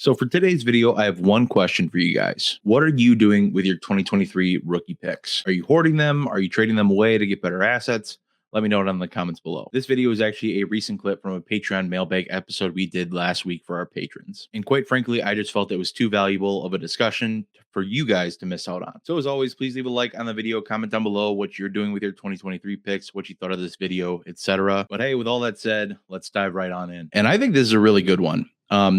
So for today's video, I have one question for you guys. What are you doing with your 2023 rookie picks? Are you hoarding them? Are you trading them away to get better assets? Let me know it in the comments below. This video is actually a recent clip from a Patreon mailbag episode we did last week for our patrons. And quite frankly, I just felt it was too valuable of a discussion for you guys to miss out on. So as always, please leave a like on the video, comment down below what you're doing with your 2023 picks, what you thought of this video, etc. But hey, with all that said, let's dive right on in. And I think this is a really good one.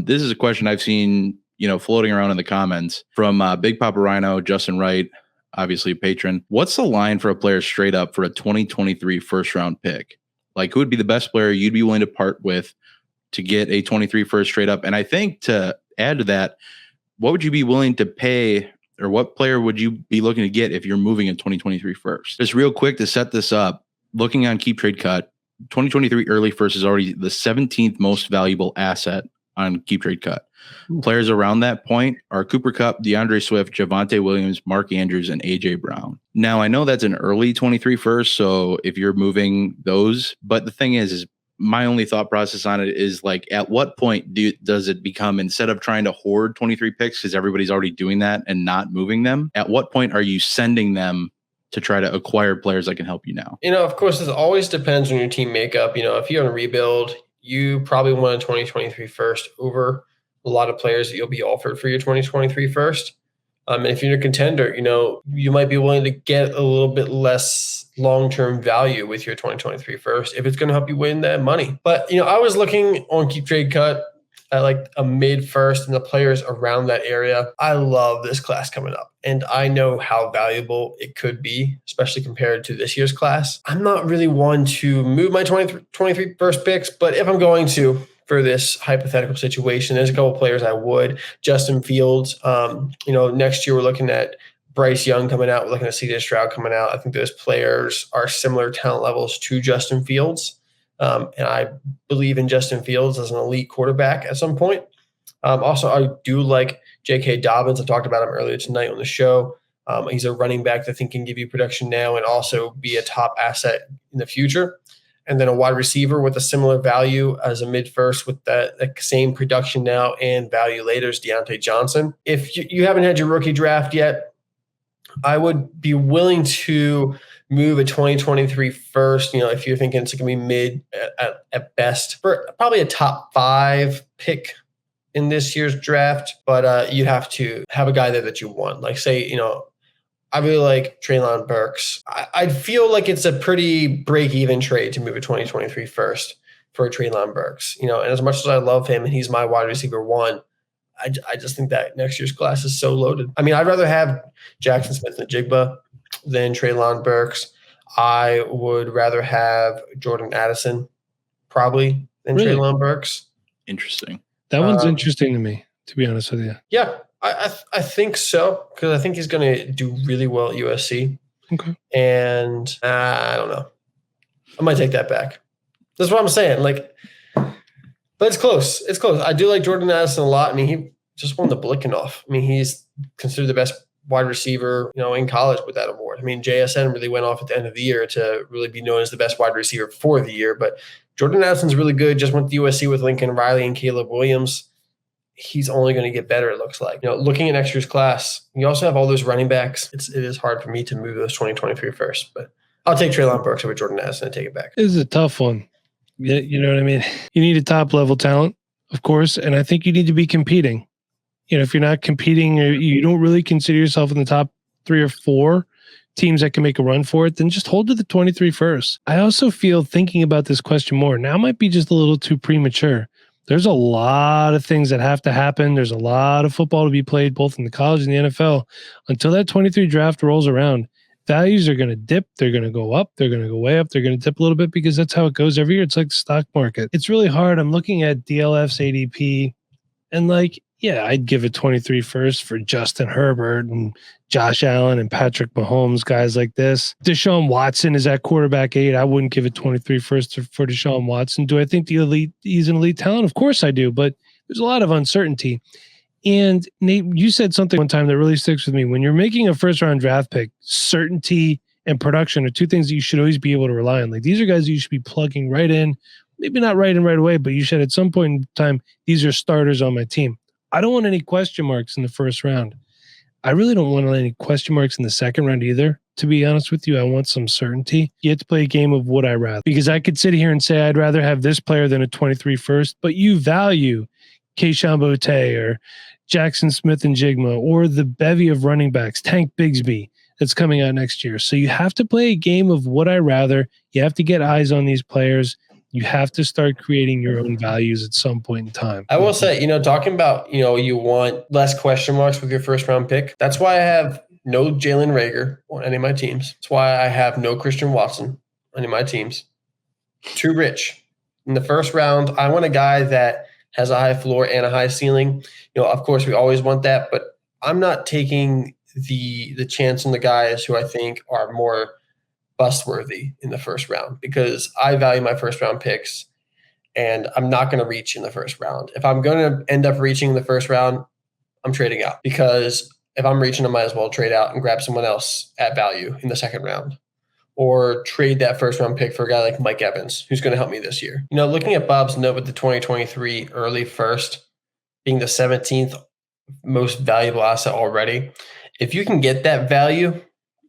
This is a question I've seen, floating around in the comments from Big Papa Rhino, Justin Wright, obviously a patron. What's the line for a player straight up for a 2023 first round pick? Like, who would be the best player you'd be willing to part with to get a 23 first straight up? And I think to add to that, what would you be willing to pay, or what player would you be looking to get if you're moving a 2023 first? Just real quick to set this up, looking on Keep Trade Cut, 2023 early first is already the 17th most valuable asset on Keep Trade Cut. Players around that point are Cooper Kupp, DeAndre Swift, Javonte Williams, Mark Andrews, and AJ Brown. Now, I know that's an early 23 first, so if you're moving those, but the thing is my only thought process on it is, like, at what point does it become, instead of trying to hoard 23 picks because everybody's already doing that and not moving them, at what point are you sending them to try to acquire players that can help you now? Of course, this always depends on your team makeup. If you're on a rebuild, you probably want a 2023 first over a lot of players that you'll be offered for your 2023 first. And if you're a contender, you might be willing to get a little bit less long-term value with your 2023 first if it's going to help you win that money. But, I was looking on Keep Trade Cut at like a mid first and the players around that area. I love this class coming up, and I know how valuable it could be, especially compared to this year's class. I'm not really one to move my 23 first picks, but if I'm going to, for this hypothetical situation, there's a couple of players I would. Justin Fields, next year we're looking at Bryce Young coming out. We're looking at CJ Stroud coming out. I think those players are similar talent levels to Justin Fields. And I believe in Justin Fields as an elite quarterback at some point. Also, I do like J.K. Dobbins. I talked about him earlier tonight on the show. He's a running back that I think can give you production now and also be a top asset in the future. And then a wide receiver with a similar value as a mid-first with that same production now and value later is Deante Johnson. If you haven't had your rookie draft yet, I would be willing to move a 2023 first, if you're thinking it's going to be mid at best, for probably a top 5 pick in this year's draft. But you'd have to have a guy there that you want. Like, say, I really like Treylon Burks. I feel like it's a pretty break-even trade to move a 2023 first for a Treylon Burks. And as much as I love him and he's my wide receiver one, I just think that next year's class is so loaded. I mean, I'd rather have Jackson Smith-Njigba than Treylon Burks. I would rather have Jordan Addison probably than Treylon Burks. Interesting. That one's interesting to me, to be honest with you. Yeah. I think so, because I think he's going to do really well at USC. Okay. And I don't know. I might take that back. That's what I'm saying. But it's close. It's close. I do like Jordan Addison a lot. I mean, he just won the Blickenoff. I mean, he's considered the best wide receiver, in college with that award. I mean, JSN really went off at the end of the year to really be known as the best wide receiver for the year. But Jordan Addison's really good. Just went to USC with Lincoln Riley and Caleb Williams. He's only going to get better, it looks like. Looking at next year's class, you also have all those running backs. It is hard for me to move those 2023 first, but I'll take Treylon Burks over Jordan Addison and take it back. This is a tough one. You know what I mean? You need a top-level talent, of course, and I think you need to be competing. If you're not competing, or you don't really consider yourself in the top 3 or 4 teams that can make a run for it, then just hold to the 23 first. I also feel, thinking about this question more, now might be just a little too premature. There's a lot of things that have to happen. There's a lot of football to be played, both in the college and the NFL. Until that 23 draft rolls around, values are going to dip. They're going to go up. They're going to go way up. They're going to dip a little bit because that's how it goes every year. It's like the stock market. It's really hard. I'm looking at DLF's ADP, and I'd give it 23 first for Justin Herbert and Josh Allen and Patrick Mahomes, guys like this. Deshaun Watson is at quarterback 8. I wouldn't give it 23 first for Deshaun Watson. Do I think he's an elite talent? Of course I do, but there's a lot of uncertainty. And Nate, you said something one time that really sticks with me. When you're making a first-round draft pick, certainty and production are 2 things that you should always be able to rely on. Like, these are guys you should be plugging right in. Maybe not right in right away, but you should at some point in time, these are starters on my team. I don't want any question marks in the first round. I really don't want any question marks in the second round either. To be honest with you, I want some certainty. You have to play a game of would I rather, because I could sit here and say I'd rather have this player than a 23 first, but you value Keyshawn Boutte or Jackson Smith and Jigma or the bevy of running backs, Tank Bigsby, that's coming out next year. So you have to play a game of would I rather. You have to get eyes on these players. You have to start creating your own values at some point in time. I will say, talking about, you want less question marks with your first round pick. That's why I have no Jalen Reagor on any of my teams. That's why I have no Christian Watson on any of my teams. Too rich. In the first round, I want a guy that has a high floor and a high ceiling. Of course, we always want that, but I'm not taking the chance on the guys who I think are more bust-worthy in the first round, because I value my first round picks and I'm not going to reach in the first round. If I'm going to end up reaching in the first round, I'm trading out, because if I'm reaching, I might as well trade out and grab someone else at value in the second round, or trade that first round pick for a guy like Mike Evans, who's going to help me this year. Looking at Bob's note with the 2023 early first being the 17th most valuable asset already, if you can get that value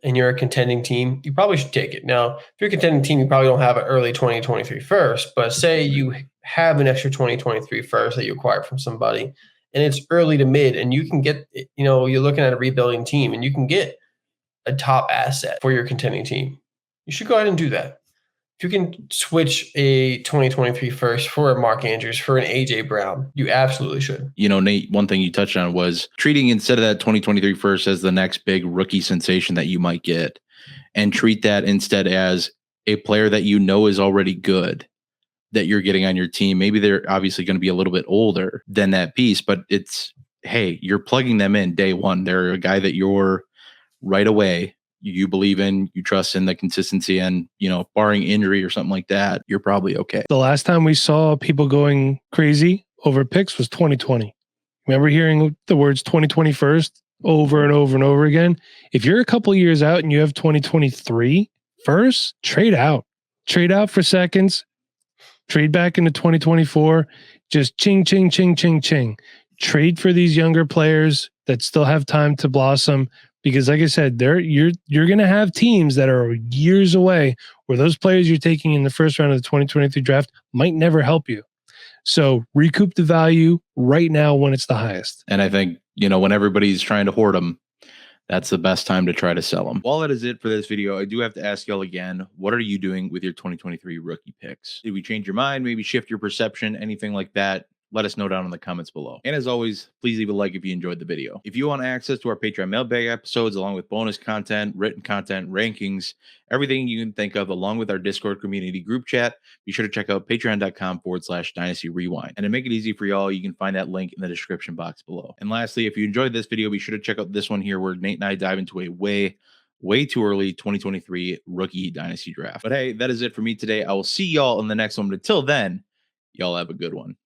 and you're a contending team, you probably should take it. Now, if you're a contending team, you probably don't have an early 2023 first, but say you have an extra 2023 first that you acquired from somebody and it's early to mid, and you can get, you're looking at a rebuilding team and you can get a top asset for your contending team, you should go ahead and do that. If you can switch a 2023 first for a Mark Andrews, for an AJ Brown, you absolutely should. Nate, one thing you touched on was treating, instead of that 2023 first, as the next big rookie sensation that you might get, and treat that instead as a player that is already good, that you're getting on your team. Maybe they're obviously going to be a little bit older than that piece, but it's, hey, you're plugging them in day one. They're a guy that you're right away, you believe in, you trust in the consistency, and, barring injury or something like that, you're probably okay. The last time we saw people going crazy over picks was 2020. Remember hearing the words 2020 first over and over and over again? If you're a couple years out and you have 2023 first, trade out. Trade out for seconds. Trade back into 2024. Just ching, ching, ching, ching, ching. Trade for these younger players that still have time to blossom. Because like I said, you're going to have teams that are years away where those players you're taking in the first round of the 2023 draft might never help you. So recoup the value right now when it's the highest. And I think, when everybody's trying to hoard them, that's the best time to try to sell them. Well, that is it for this video. I do have to ask y'all again, what are you doing with your 2023 rookie picks? Did we change your mind? Maybe shift your perception? Anything like that? Let us know down in the comments below. And as always, please leave a like if you enjoyed the video. If you want access to our Patreon mailbag episodes, along with bonus content, written content, rankings, everything you can think of, along with our Discord community group chat, be sure to check out patreon.com/Dynasty Rewind. And to make it easy for y'all, you can find that link in the description box below. And lastly, if you enjoyed this video, be sure to check out this one here, where Nate and I dive into a way too early 2023 rookie dynasty draft. But hey, that is it for me today. I will see y'all in the next one. But until then, y'all have a good one.